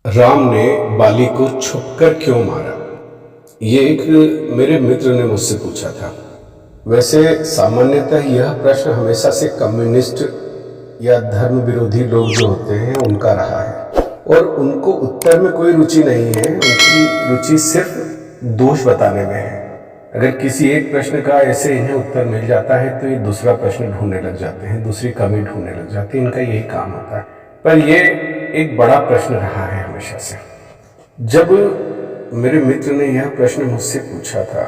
राम ने बाली को छुपकर क्यों मारा? ये एक मेरे मित्र ने मुझसे पूछा था। वैसे सामान्यतः यह प्रश्न हमेशा से कम्युनिस्ट या धर्म विरोधी लोग जो होते हैं उनका रहा है और उनको उत्तर में कोई रुचि नहीं है। उनकी रुचि सिर्फ दोष बताने में है। अगर किसी एक प्रश्न का ऐसे इन्हें उत्तर मिल जाता है तो ये दूसरा प्रश्न ढूंढने लग जाते हैं, दूसरी कमी ढूंढने लग जाते हैं। इनका यही काम होता है। पर ये एक बड़ा प्रश्न रहा है हमेशा से। जब मेरे मित्र ने यह प्रश्न मुझसे पूछा था,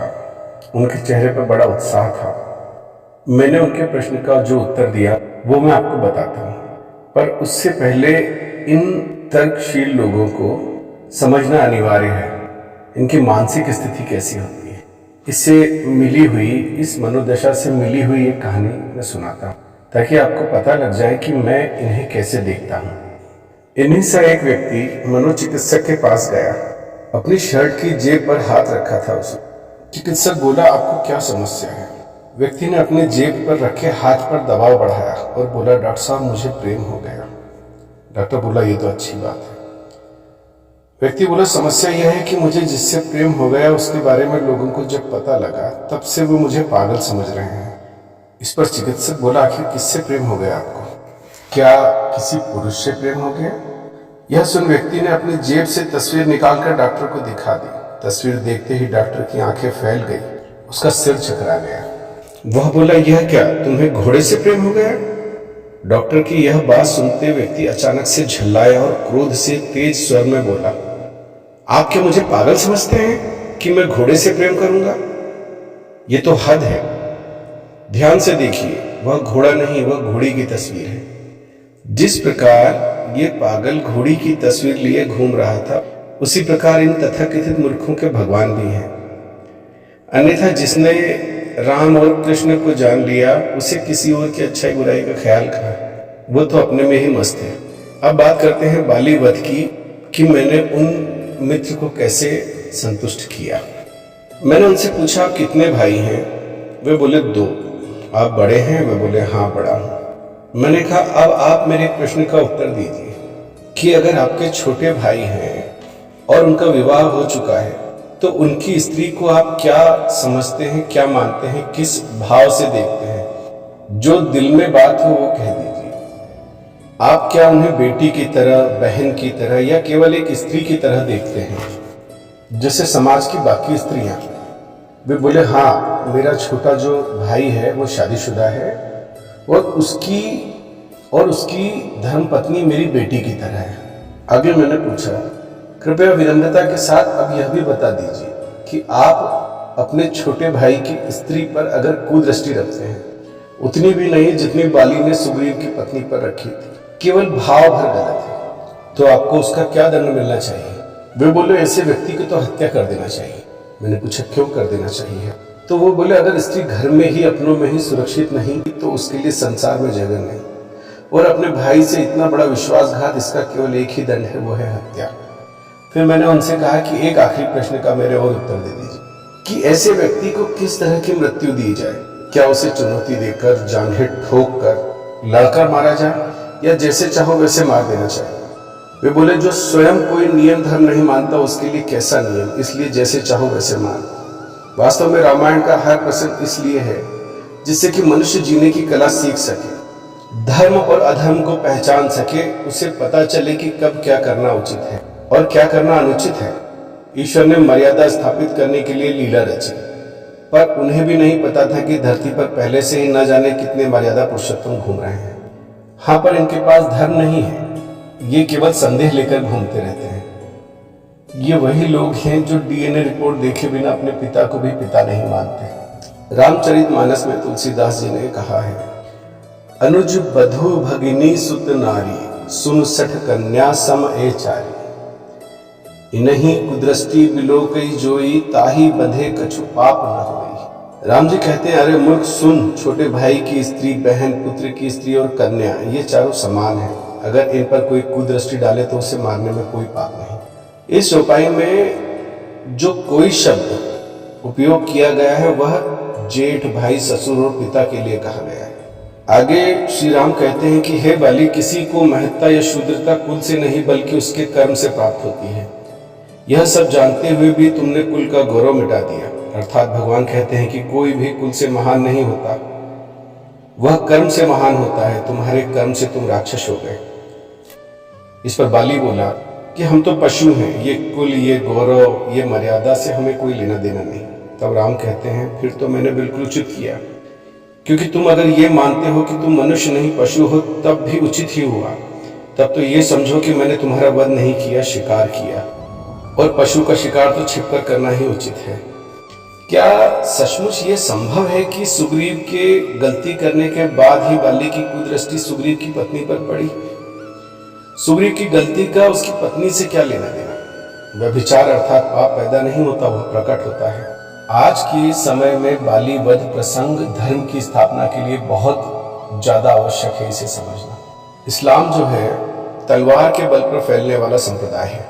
उनके चेहरे पर बड़ा उत्साह था। मैंने उनके प्रश्न का जो उत्तर दिया वो मैं आपको बताता हूँ, पर उससे पहले इन तर्कशील लोगों को समझना अनिवार्य है इनकी मानसिक स्थिति कैसी होती है। इससे मिली हुई, इस मनोदशा से मिली हुई एक कहानी मैं सुनाता हूँ ताकि आपको पता लग जाए कि मैं इन्हें कैसे देखता हूँ। इन्हीं से एक व्यक्ति मनोचिकित्सक के पास गया। अपनी शर्ट की जेब पर हाथ रखा था उसे। चिकित्सक बोला, आपको क्या समस्या है? व्यक्ति ने अपने जेब पर रखे हाथ पर दबाव बढ़ाया और बोला, डॉक्टर साहब मुझे प्रेम हो गया। डॉक्टर बोला, ये तो अच्छी बात है। व्यक्ति बोला, समस्या यह है कि मुझे जिससे प्रेम हो गया उसके बारे में लोगों को जब पता लगा तब से वो मुझे पागल समझ रहे हैं। इस पर चिकित्सक बोला, आखिर किससे प्रेम हो गया आपको? क्या किसी पुरुष से प्रेम हो गया? यह सुन व्यक्ति ने अपनी जेब से तस्वीर निकालकर डॉक्टर को दिखा दी। तस्वीर देखते ही डॉक्टर की आंखें फैल गई, उसका सिर चकरा गया। वह बोला, यह क्या, तुम्हें घोड़े से प्रेम हो गया? डॉक्टर की यह बात सुनते व्यक्ति अचानक से झल्लाया और क्रोध से तेज स्वर में बोला, आप क्या मुझे पागल समझते हैं कि मैं घोड़े से प्रेम करूंगा? यह तो हद है। ध्यान से देखिए, वह घोड़ा नहीं, वह घोड़ी की तस्वीर है। जिस प्रकार ये पागल घोड़ी की तस्वीर लिए घूम रहा था, उसी प्रकार इन तथाकथित मूर्खों के भगवान भी हैं। अन्यथा जिसने राम और कृष्ण को जान लिया उसे किसी और की अच्छाई बुराई का ख्याल कहा, वो तो अपने में ही मस्त है। अब बात करते हैं बाली वध की कि मैंने उन मित्र को कैसे संतुष्ट किया। मैंने उनसे पूछा, आप कितने भाई हैं? वे बोले, 2। आप बड़े हैं? वे बोले, हाँ बड़ा हूं। मैंने कहा, अब आप मेरे प्रश्न का उत्तर दीजिए कि अगर आपके छोटे भाई हैं और उनका विवाह हो चुका है तो उनकी स्त्री को आप क्या समझते हैं, क्या मानते हैं, किस भाव से देखते हैं? जो दिल में बात हो वो कह दीजिए। आप क्या उन्हें बेटी की तरह, बहन की तरह या केवल एक स्त्री की तरह देखते हैं जैसे समाज की बाकी स्त्रियां? वे बोले, हाँ, मेरा छोटा जो भाई है वो शादीशुदा है और उसकी धर्मपत्नी मेरी बेटी की तरह है। आगे मैंने पूछा, कृपया विनम्रता के साथ अब यह भी बता दीजिए कि आप अपने छोटे भाई की स्त्री पर अगर कुदृष्टि रखते हैं, उतनी भी नहीं जितनी बाली ने सुग्रीव की पत्नी पर रखी थी, केवल भाव भर गलत है, तो आपको उसका क्या दंड मिलना चाहिए? वे बोले, ऐसे व्यक्ति को तो हत्या कर देना चाहिए। मैंने पूछा, क्यों कर देना चाहिए? तो वो बोले, अगर स्त्री घर में ही, अपनों में ही सुरक्षित नहीं तो उसके लिए संसार में जगह नहीं, और अपने भाई से इतना बड़ा विश्वासघात, इसका केवल एक ही दंड है, वो है हत्या। फिर मैंने उनसे कहा कि एक आखिरी प्रश्न का मेरे और उत्तर दे दीजिए कि ऐसे व्यक्ति को किस तरह की मृत्यु दी जाए? क्या उसे चुनौती देकर, जांघें ठोक कर, लड़कर मारा जाए या जैसे चाहो वैसे मार देना चाहिए? वे बोले, जो स्वयं कोई नियम धर्म नहीं मानता उसके लिए कैसा नियम, इसलिए जैसे चाहो वैसे मार। वास्तव में रामायण का हर प्रसंग इसलिए है जिससे कि मनुष्य जीने की कला सीख सके, धर्म और अधर्म को पहचान सके, उसे पता चले कि कब क्या करना उचित है और क्या करना अनुचित है। ईश्वर ने मर्यादा स्थापित करने के लिए लीला रची, पर उन्हें भी नहीं पता था कि धरती पर पहले से ही न जाने कितने मर्यादा पुरुषोत्तम घूम रहे हैं। हाँ, पर इनके पास धर्म नहीं है, ये केवल संदेह लेकर घूमते रहते हैं। ये वही लोग हैं जो डीएनए रिपोर्ट देखे बिना अपने पिता को भी पिता नहीं मानते। रामचरितमानस में तुलसीदास जी ने कहा है, अनुज बधु भगिनी सुत नारी, सुन सठ कन्या सम ए चारी, इन्हीं कुदृष्टि बिलोकई जोई, ताही बंधे कछु पाप न होई। राम जी कहते हैं, अरे मूर्ख सुन, छोटे भाई की स्त्री, बहन, पुत्र की स्त्री और कन्या, ये चारों समान है। अगर इन पर कोई कुदृष्टि डाले तो उसे मारने में कोई पाप नहीं। इस चौपाई में जो कोई शब्द उपयोग किया गया है वह जेठ, भाई, ससुर और पिता के लिए कहा गया है। आगे श्री राम कहते हैं कि हे बाली, किसी को महत्ता या शूद्रता कुल से नहीं बल्कि उसके कर्म से प्राप्त होती है। यह सब जानते हुए भी तुमने कुल का गौरव मिटा दिया। अर्थात भगवान कहते हैं कि कोई भी कुल से महान नहीं होता, वह कर्म से महान होता है। तुम्हारे कर्म से तुम राक्षस हो गए। इस पर बाली बोला कि हम तो पशु हैं, ये कुल, ये गौरव, ये मर्यादा से हमें कोई लेना देना नहीं। तब राम कहते हैं फिर तो मैंने बिल्कुल उचित किया, क्योंकि तुम अगर ये मानते हो कि तुम मनुष्य नहीं पशु हो तब भी उचित ही हुआ। तब तो ये समझो कि मैंने तुम्हारा वध नहीं किया, शिकार किया, और पशु का शिकार तो छिपकर करना ही उचित है। क्या सचमुच ये संभव है कि सुग्रीव के गलती करने के बाद ही बाली की कुदृष्टि सुग्रीव की पत्नी पर पड़ी? सुग्रीव की गलती का उसकी पत्नी से क्या लेना देना? व्यभिचार अर्थात पाप पैदा नहीं होता, वह प्रकट होता है। आज के समय में बाली वध प्रसंग धर्म की स्थापना के लिए बहुत ज्यादा आवश्यक है, इसे समझना। इस्लाम जो है तलवार के बल पर फैलने वाला संप्रदाय है।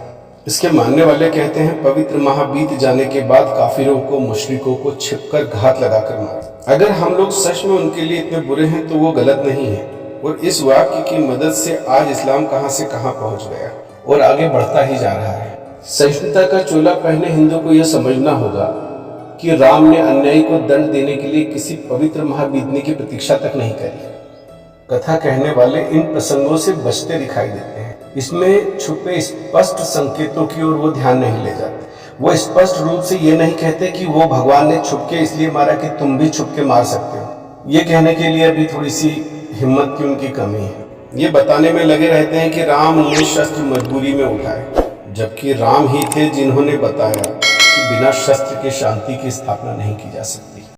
इसके मानने वाले कहते हैं पवित्र माह बीत जाने के बाद काफिरों को, मुशरिकों को छिपकर घात लगाकर मार। अगर हम लोग सच में उनके लिए इतने बुरे हैं तो वो गलत नहीं है। और इस वाक्य की मदद से आज इस्लाम कहां से कहां पहुंच गया और आगे बढ़ता ही जा रहा है। सहिष्णुता का चोला पहने हिंदू को यह समझना होगा कि राम ने अन्यायी को दंड देने के लिए किसी पवित्र माह बीतने की प्रतीक्षा तक नहीं करी। कथा कहने वाले इन प्रसंगों से बचते दिखाई देते हैं। इसमें छुपे स्पष्ट संकेतों की ओर वो ध्यान नहीं ले जाते। वो स्पष्ट रूप से ये नहीं कहते कि वो भगवान ने छुपके इसलिए मारा कि तुम भी छुपके मार सकते हो। ये कहने के लिए अभी थोड़ी सी हिम्मत की उनकी कमी है। ये बताने में लगे रहते हैं कि राम ने शस्त्र मजबूरी में उठाए, जबकि राम ही थे जिन्होंने बताया कि बिना शस्त्र के शांति की स्थापना नहीं की जा सकती।